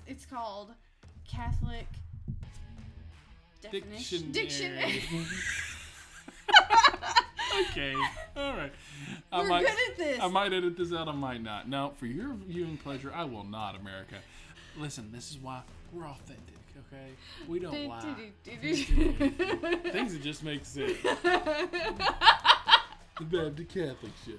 it's called Catholic Dictionary. Okay, all right. We're good at this. I might edit this out. I might not. No, for your viewing pleasure, I will not, America. Listen, this is why we're authentic, okay? We don't lie. Things that just make sense. The Baptist Catholic Show.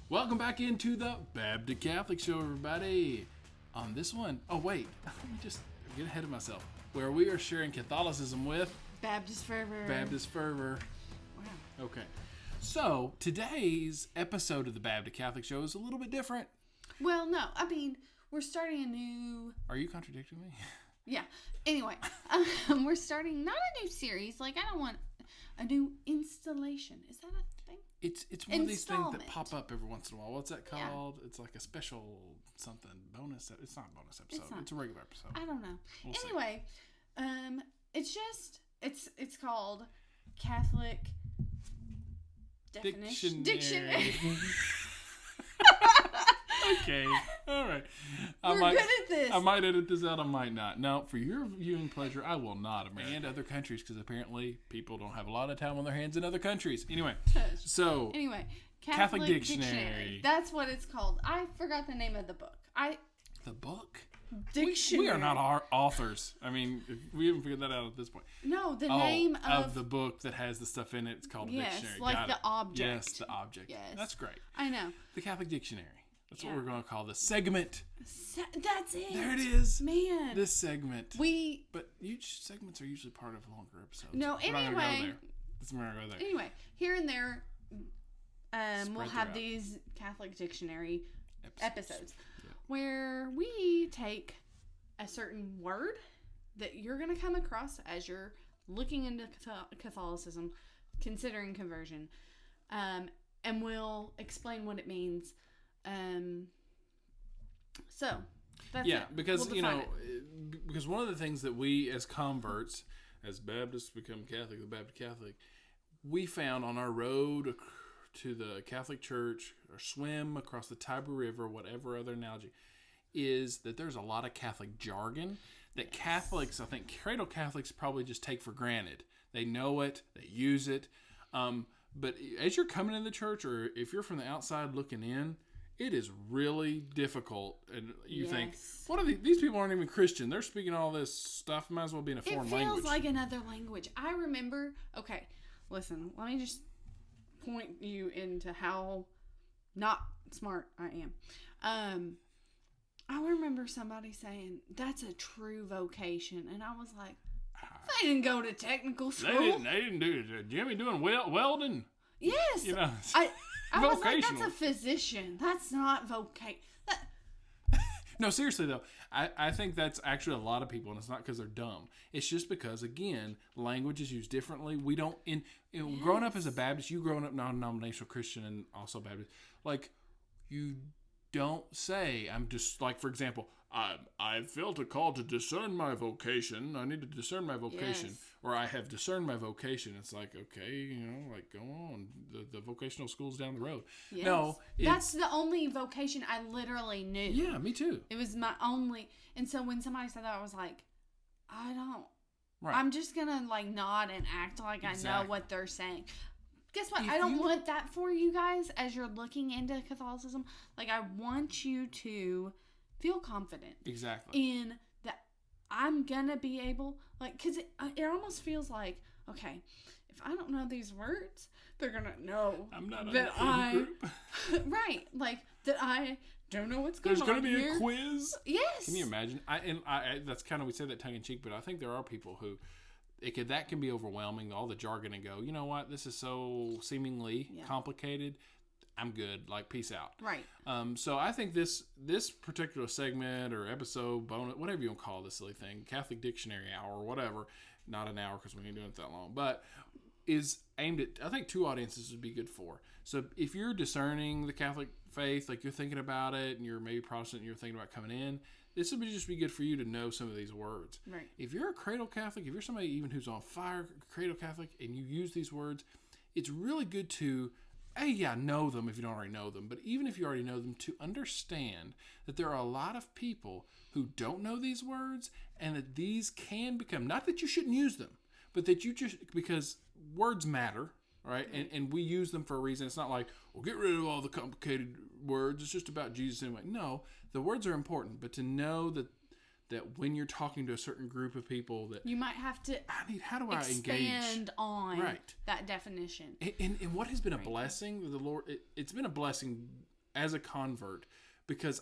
Welcome back into the Baptist Catholic Show, everybody. On this one, let me just get ahead of myself. Where we are sharing Catholicism with Baptist fervor. Wow. Okay. So, today's episode of the Baptist Catholic Show is a little bit different. Well, no. I mean, we're starting a new... Are you contradicting me? Yeah. Anyway, we're starting not a new series. Like, I don't want a new installation. Is that a thing? It's one of these things that pop up every once in a while. What's that called? Yeah. It's like a special something bonus. It's not a bonus episode. It's a regular episode. I don't know. Anyway, it's called Catholic Dictionary. Okay, all right. We're good at this. I might edit this out. I might not. No, for your viewing pleasure, I will not. And other countries, because apparently people don't have a lot of time on their hands in other countries. Anyway, Catholic Dictionary. That's what it's called. I forgot the name of the book. The book? Dictionary. We are not our authors. I mean, we haven't figured that out at this point. No, the name of the book that has the stuff in it. It's called a dictionary. Yes, like the object. Yes, the object. Yes. That's great. I know. The Catholic Dictionary. That's what we're going to call the segment. That's it. There it is. Man. This segment. But segments are usually part of longer episodes. No, anyway. We're not going to go there. Anyway, here and there, we'll have these Catholic Dictionary episodes where we take a certain word that you're going to come across as you're looking into Catholicism, considering conversion, and we'll explain what it means. So that's it. Because because one of the things that we as converts, as Baptists become Catholic, the Baptist Catholic, we found on our road to the Catholic Church or swim across the Tiber River, whatever other analogy, is that there's a lot of Catholic jargon that Catholics, I think cradle Catholics probably just take for granted. They know it, they use it, but as you're coming in the church, or if you're from the outside looking in, it is really difficult. And you think, what are these people aren't even Christian. They're speaking all this stuff. Might as well be in a foreign language. It feels like another language. I remember, okay, listen, let me just point you into how not smart I am. I remember somebody saying, that's a true vocation. And I was like, they didn't go to technical school. They didn't do it. Jimmy doing welding. Yes. You know, I was like, that's a physician. That's not vocation. No, seriously though, I think that's actually a lot of people, and it's not because they're dumb. It's just because, again, language is used differently. We don't, growing up as a Baptist, you growing up non-denominational Christian and also Baptist, like, you don't say, I'm just, like, for example, I felt a call to discern my vocation. I need to discern my vocation. Yes. Or I have discerned my vocation. It's like, okay, like, go on. The vocational school's down the road. Yes. No. That's the only vocation I literally knew. Yeah, me too. It was my only. And so when somebody said that, I was like, I don't. Right. I'm just going to, like, nod and act like I know what they're saying. Guess what? If I don't want that for you guys as you're looking into Catholicism. Like, I want you to feel confident. Exactly. In that I'm going to be able, like, because it almost feels like, okay, if I don't know these words, they're going to know I'm not that group. Right. Like, that I don't know what's going on. There's going to be here. a quiz. Yes. Can you imagine? I that's kind of, we say that tongue in cheek, but I think there are people who, that can be overwhelming, all the jargon, and go, you know what, this is so seemingly complicated. I'm good. Like, peace out. Right. So I think this particular segment or episode, bonus, whatever you want to call this silly thing, Catholic Dictionary Hour or whatever, not an hour because we ain't doing it that long, but is aimed at, I think, two audiences would be good for. So if you're discerning the Catholic faith, like you're thinking about it, and you're maybe Protestant and you're thinking about coming in, this would just be good for you to know some of these words. Right. If you're a cradle Catholic, if you're somebody even who's on fire, cradle Catholic, and you use these words, it's really good to know them if you don't already know them, but even if you already know them, to understand that there are a lot of people who don't know these words, and that these can become, not that you shouldn't use them, but that you just, because words matter, right? And we use them for a reason. It's not like, well, get rid of all the complicated words. It's just about Jesus anyway. No, the words are important, but to know that when you're talking to a certain group of people, that you might have to how do I expand on that definition. And what has been a blessing with the Lord, it's been a blessing as a convert, because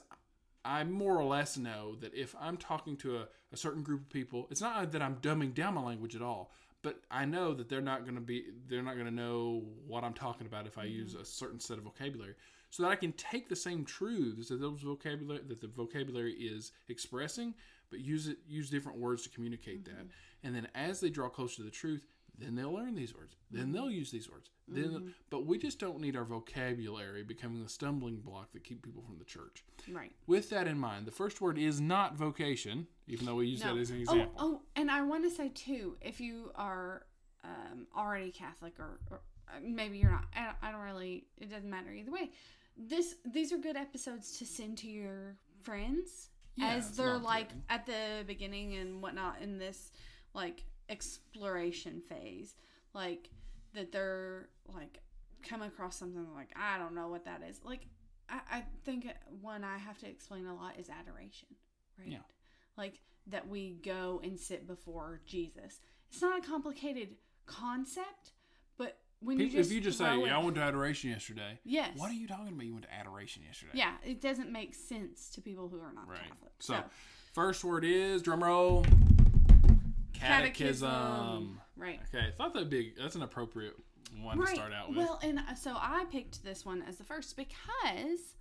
I more or less know that if I'm talking to a certain group of people, it's not that I'm dumbing down my language at all, but I know that they're not going to know what I'm talking about if I use a certain set of vocabulary, so that I can take the same truths that the vocabulary is expressing, but use different words to communicate that. And then as they draw closer to the truth, then they'll learn these words. Then they'll use these words. But we just don't need our vocabulary becoming the stumbling block that keep people from the church. Right. With that in mind, the first word is not vocation, even though we use that as an example. Oh, and I want to say too, if you are already Catholic or maybe you're not, I don't really, it doesn't matter either way. These are good episodes to send to your friends as they're like at the beginning and whatnot in this like exploration phase, like that they're like come across something like, I don't know what that is. Like I think one I have to explain a lot is adoration, right? Yeah. Like that we go and sit before Jesus. It's not a complicated concept, but when if you just say, I went to adoration yesterday. Yes. What are you talking about? You went to adoration yesterday. Yeah, it doesn't make sense to people who are not Catholic. So, first word is, drum roll, Catechism. Right. Okay, I thought that's an appropriate one to start out with. Well, and so I picked this one as the first because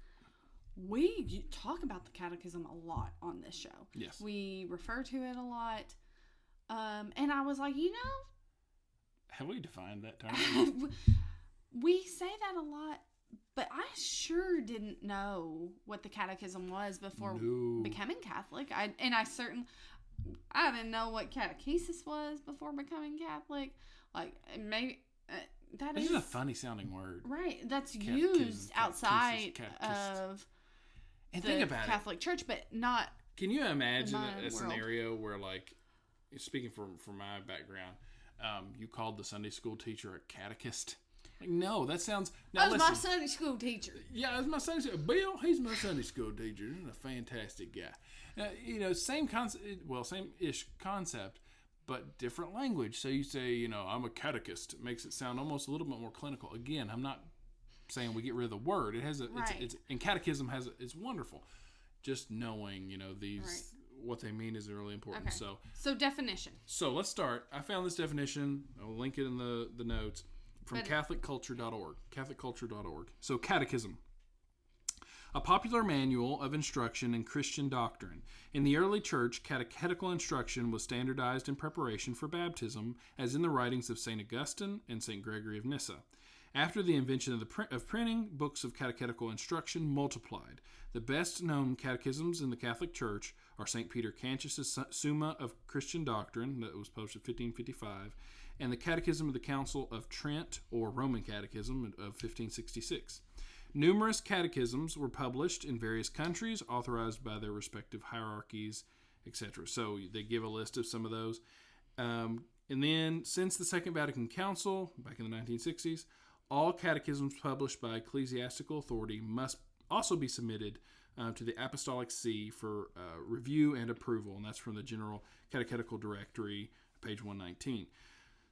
we talk about the Catechism a lot on this show. Yes. We refer to it a lot. And I was like, have we defined that term? We say that a lot, but I sure didn't know what the Catechism was before becoming Catholic. I didn't know what catechesis was before becoming Catholic. Like maybe This is a funny sounding word, right? That's used outside of the Catholic Church, but not. Can you imagine a scenario where, like, speaking from my background, you called the Sunday school teacher a catechist? Like, no, that sounds. That was my Sunday school teacher. Yeah, that's my Sunday school. Bill, he's my Sunday school teacher. He's a fantastic guy. Same concept. Well, same-ish concept, but different language. So you say, I'm a catechist. It makes it sound almost a little bit more clinical. Again, I'm not saying we get rid of the word. It has and catechism it's wonderful. Just knowing, these what they mean is really important. Okay. So definition. So let's start. I found this definition. I'll link it in the notes from CatholicCulture.org. CatholicCulture.org. So catechism. A popular manual of instruction in Christian doctrine. In the early church, catechetical instruction was standardized in preparation for baptism, as in the writings of St. Augustine and St. Gregory of Nyssa. After the invention of printing, books of catechetical instruction multiplied. The best-known catechisms in the Catholic Church are St. Peter Canisius' Summa of Christian Doctrine, that was published in 1555, and the Catechism of the Council of Trent, or Roman Catechism, of 1566. Numerous catechisms were published in various countries, authorized by their respective hierarchies, etc. So they give a list of some of those. And then, since the Second Vatican Council, back in the 1960s, all catechisms published by ecclesiastical authority must also be submitted to the Apostolic See for review and approval, and that's from the General Catechetical Directory, page 119.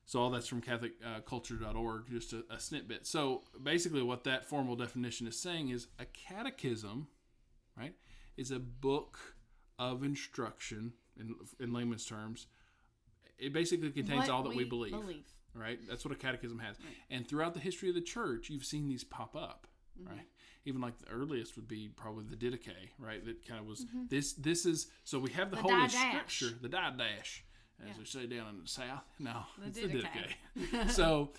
So all that's from CatholicCulture.org, just a snippet. So basically what that formal definition is saying is a catechism, right, is a book of instruction, in layman's terms. It basically contains all that we believe. Right? That's what a catechism has. Right. And throughout the history of the church, you've seen these pop up, right? Even like the earliest would be probably the Didache, right? That kind of was, this is, so we have the Holy Scripture, the Didache, as we say down in the South. No, it's the Didache. So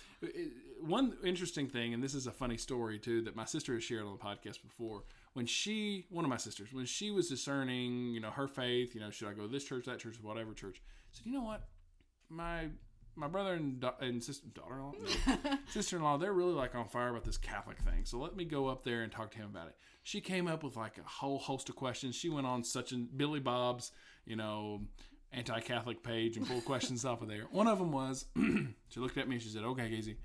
one interesting thing, and this is a funny story too, that my sister has shared on the podcast before, when she was discerning, her faith, should I go to this church, that church, whatever church, said, you know what? My my brother and sister-in-law, they're really like on fire about this Catholic thing. So let me go up there and talk to him about it. She came up with like a whole host of questions. She went on Billy Bob's, anti-Catholic page and pulled questions off of there. One of them was, she looked at me and she said, "Okay, Casey,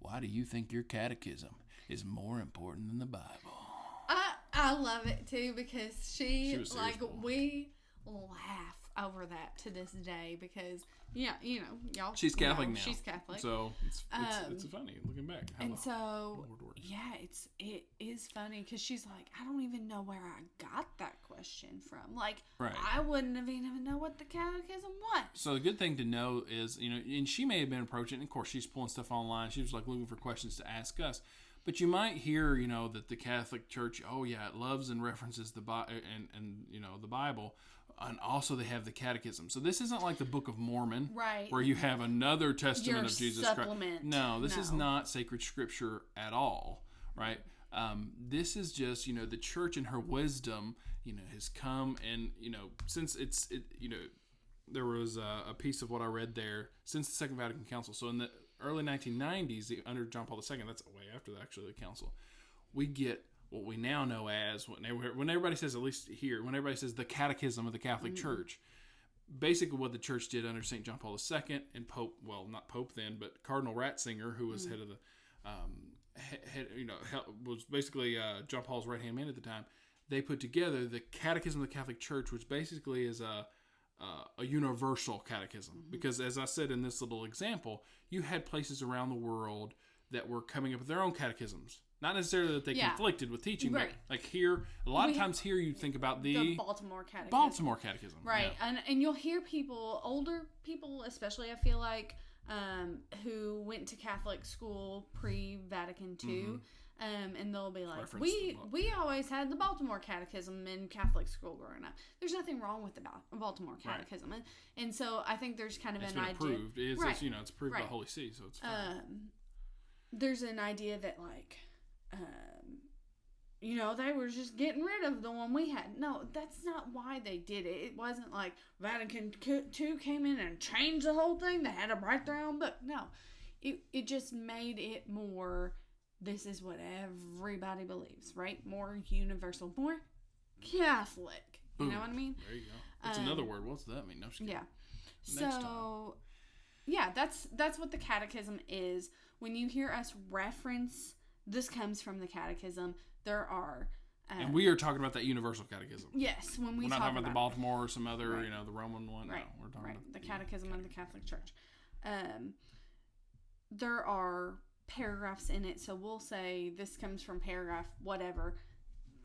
why do you think your catechism is more important than the Bible?" I love it too, because she was like, serious. we laugh over that to this day, because y'all. She's Catholic now. She's Catholic, so it's funny looking back. And so it is funny, because she's like, I don't even know where I got that question from. Like, right. I wouldn't have even know what the Catechism was. So the good thing to know is, and she may have been approaching, and of course she's pulling stuff online. She was like looking for questions to ask us. But you might hear, that the Catholic Church, it loves and references the Bible, and the Bible, and also they have the Catechism. So this isn't like the Book of Mormon, right, where you have another testament of Jesus supplement. Christ. No, this is not sacred Scripture at all, right? This is just, the Church in her wisdom, has come and, since there was a piece of what I read there since the Second Vatican Council. So in the early 1990s, under John Paul II, that's way after the council, we get what we now know as, when everybody says, at least here, when everybody says the Catechism of the Catholic Church, basically what the Church did under St. John Paul II and Pope, well, not Pope then, but Cardinal Ratzinger, who was head of the, was basically John Paul's right-hand man at the time. They put together the Catechism of the Catholic Church, which basically is a universal catechism. Because as I said in this little example, you had places around the world that were coming up with their own catechisms. Not necessarily that they conflicted with teaching, right. but like here, a lot of times here you think about the Baltimore Catechism. Baltimore Catechism. Right. Yeah. And you'll hear people, older people especially, I feel like, who went to Catholic school pre-Vatican II, and they'll be like, we always had the Baltimore Catechism in Catholic school growing up. There's nothing wrong with the Baltimore Catechism. Right. And so I think there's kind of it's an idea. Approved. It's, right. It's approved by the Holy See, so it's fine. There's an idea that like, they were just getting rid of the one we had. No, that's not why they did it. It wasn't like Vatican II came in and changed the whole thing. They had to write their own book. No, it just made it more, this is what everybody believes, right? More universal, more Catholic. Boom. You know what I mean? There you go. That's another word. What's that mean? No, yeah. So, yeah, that's what the Catechism is. When you hear us reference, this comes from the Catechism. There are... and we are talking about that universal catechism. Yes, when we're not talking about the Baltimore or some other, right. The Roman one. Right. No, we're talking about the Catechism of the Catholic Church. There are paragraphs in it, so we'll say this comes from paragraph whatever.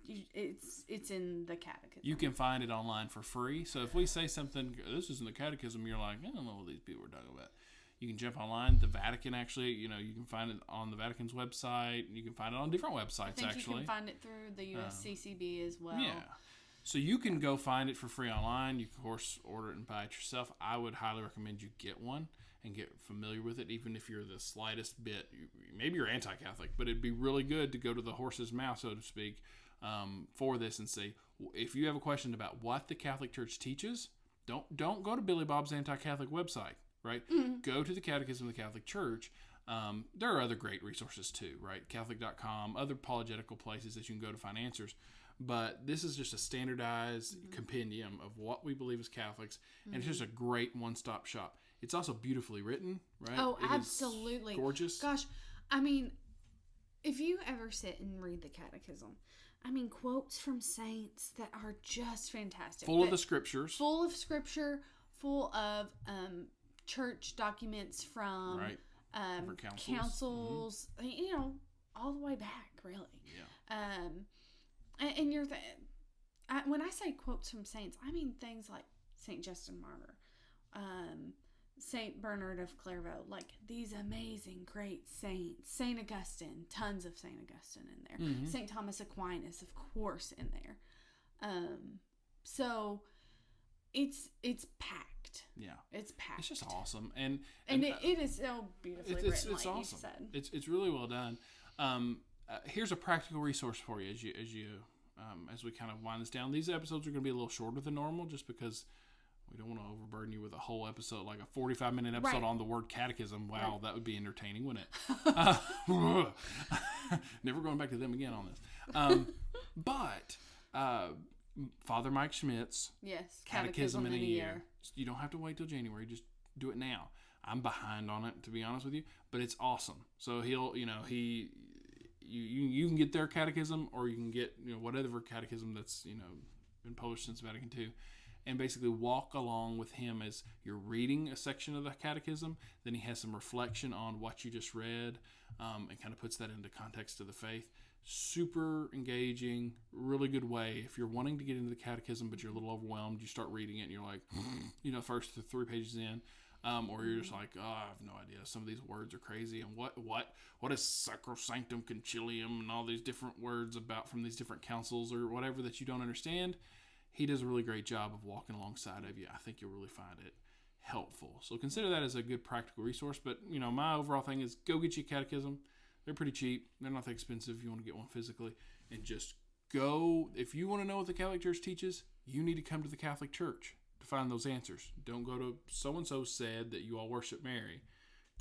It's in the Catechism. You can find it online for free. So if we say something, this is in the Catechism, you're like, I don't know what these people are talking about. You can jump online. The Vatican, actually, you can find it on the Vatican's website. You can find it on different websites, I think actually. You can find it through the USCCB as well. Yeah. So you can go find it for free online. You can, of course, order it and buy it yourself. I would highly recommend you get one and get familiar with it, even if you're the slightest bit. Maybe you're anti-Catholic, but it'd be really good to go to the horse's mouth, so to speak, for this and say, if you have a question about what the Catholic Church teaches, don't go to Billy Bob's anti-Catholic website. Right? Mm-hmm. Go to the Catechism of the Catholic Church. There are other great resources too, right? Catholic.com, other apologetical places that you can go to find answers. But this is just a standardized compendium of what we believe as Catholics. And it's just a great one-stop shop. It's also beautifully written, right? Oh, absolutely. Gorgeous. Gosh, I mean, if you ever sit and read the Catechism, I mean, quotes from saints that are just fantastic. Full of the scriptures. Full of scripture, full of... church documents from councils, all the way back, really. Yeah. And you're when I say quotes from saints, I mean things like Saint Justin Martyr, Saint Bernard of Clairvaux, like these amazing, great saints. Saint Augustine, tons of Saint Augustine in there. Mm-hmm. Saint Thomas Aquinas, of course, in there. So it's packed. Yeah, it's packed. It's just awesome, and it is so beautifully written. It's like awesome. You said. It's really well done. Here's a practical resource for you as we kind of wind this down. These episodes are going to be a little shorter than normal, just because We don't want to overburden you with a whole episode, like a 45-minute episode on the word catechism. Wow, that would be entertaining, wouldn't it? Never going back to them again on this. But Father Mike Schmidt's Catechism in a Year. You don't have to wait till January. Just do it now. I'm behind on it, to be honest with you, but it's awesome. So you can get their catechism, or you can get whatever catechism that's been published since Vatican II, and basically walk along with him as you're reading a section of the catechism. Then he has some reflection on what you just read, and kind of puts that into context of the faith. Super engaging, really good way. If you're wanting to get into the catechism but you're a little overwhelmed, you start reading it and you're like, first 3 pages in, or you're just like, I have no idea. Some of these words are crazy, and what is sacrosanctum concilium and all these different words about from these different councils or whatever that you don't understand. He does a really great job of walking alongside of you. I think you'll really find it helpful. So consider that as a good practical resource. But my overall thing is go get you a catechism. They're pretty cheap. They're not that expensive if you want to get one physically. And just go. If you want to know what the Catholic Church teaches, you need to come to the Catholic Church to find those answers. Don't go to so-and-so said that you all worship Mary.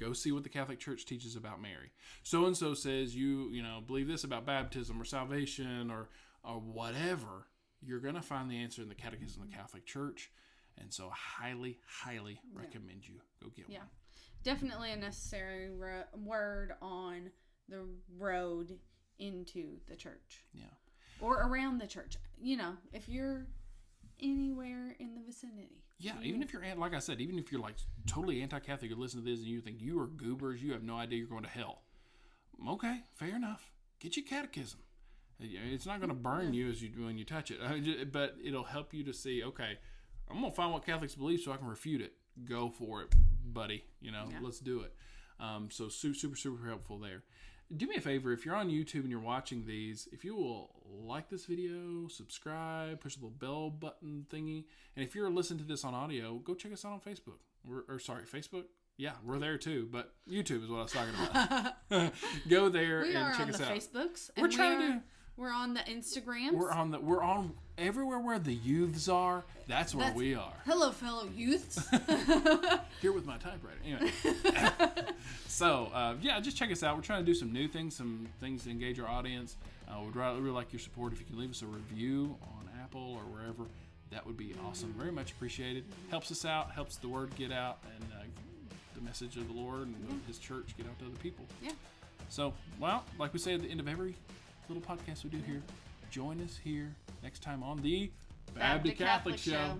Go see what the Catholic Church teaches about Mary. So-and-so says you believe this about baptism or salvation or whatever. You're going to find the answer in the Catechism of the Catholic Church. And so I highly, highly recommend you go get one. Definitely a necessary word on the road into the church. Yeah. Or around the church. If you're anywhere in the vicinity. Yeah, even if you're, like I said, even if you're like totally anti-Catholic, you listen to this and you think you are goobers, you have no idea you're going to hell. Okay, fair enough. Get your catechism. It's not going to burn you when you touch it, but it'll help you to see, okay, I'm going to find what Catholics believe so I can refute it. Go for it, buddy. Let's do it. So super, super helpful there. Do me a favor, if you're on YouTube and you're watching these, if you will like this video, subscribe, push the little bell button thingy, and if you're listening to this on audio, go check us out on Facebook. Facebook? Yeah, we're there too, but YouTube is what I was talking about. Go there and check us out. We are on the Facebooks. We're on the Instagrams. We're on everywhere where the youths are. That's where we are. Hello, fellow youths. Here with my typewriter. Anyway. So, just check us out. We're trying to do some new things, some things to engage our audience. We'd really like your support. If you can leave us a review on Apple or wherever, that would be awesome. Very much appreciated. Helps us out, helps the word get out, and the message of the Lord and His church get out to other people. Yeah. So, like we say at the end of every little podcast we do here, join us here next time on the Baptist Catholic Show.